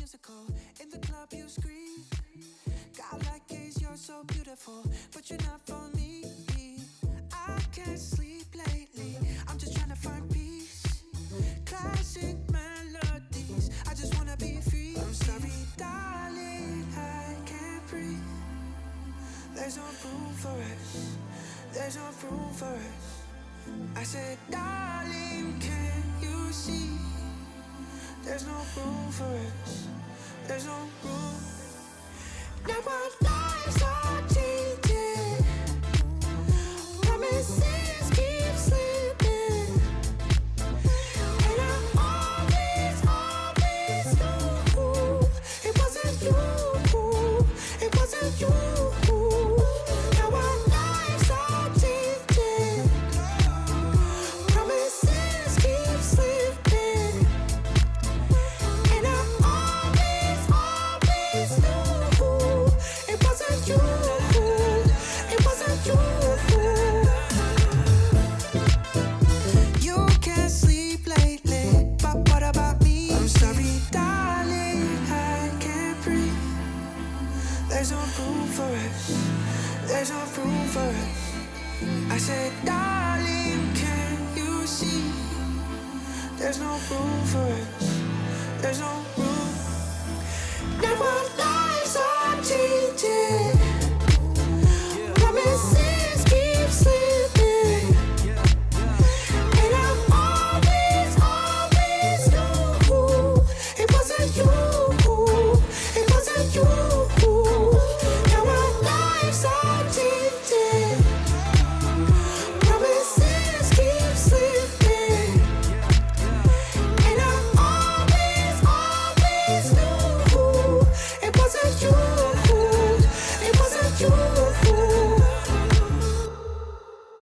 musical. In the club you scream. God like gaze, you're so beautiful, but you're not for me. I can't sleep lately, I'm just trying to find peace. Classic melodies, I just wanna be free. I'm sorry, darling, I can't breathe. There's no room for us, there's no room for us. I said, darling, can you see? There's no room for us, there's no room. Now our lives are changing, promises keep slipping, and I always knew it wasn't you, it wasn't you. Now our lives are changing, promises keep slipping, and I always knew it wasn't you, it wasn't you. You can't sleep lately, but what about me? I'm sorry, darling, I can't breathe. There's no room for us, there's no room for us. I said, darling, can you see? There's no room for us, there's no room. Never lie.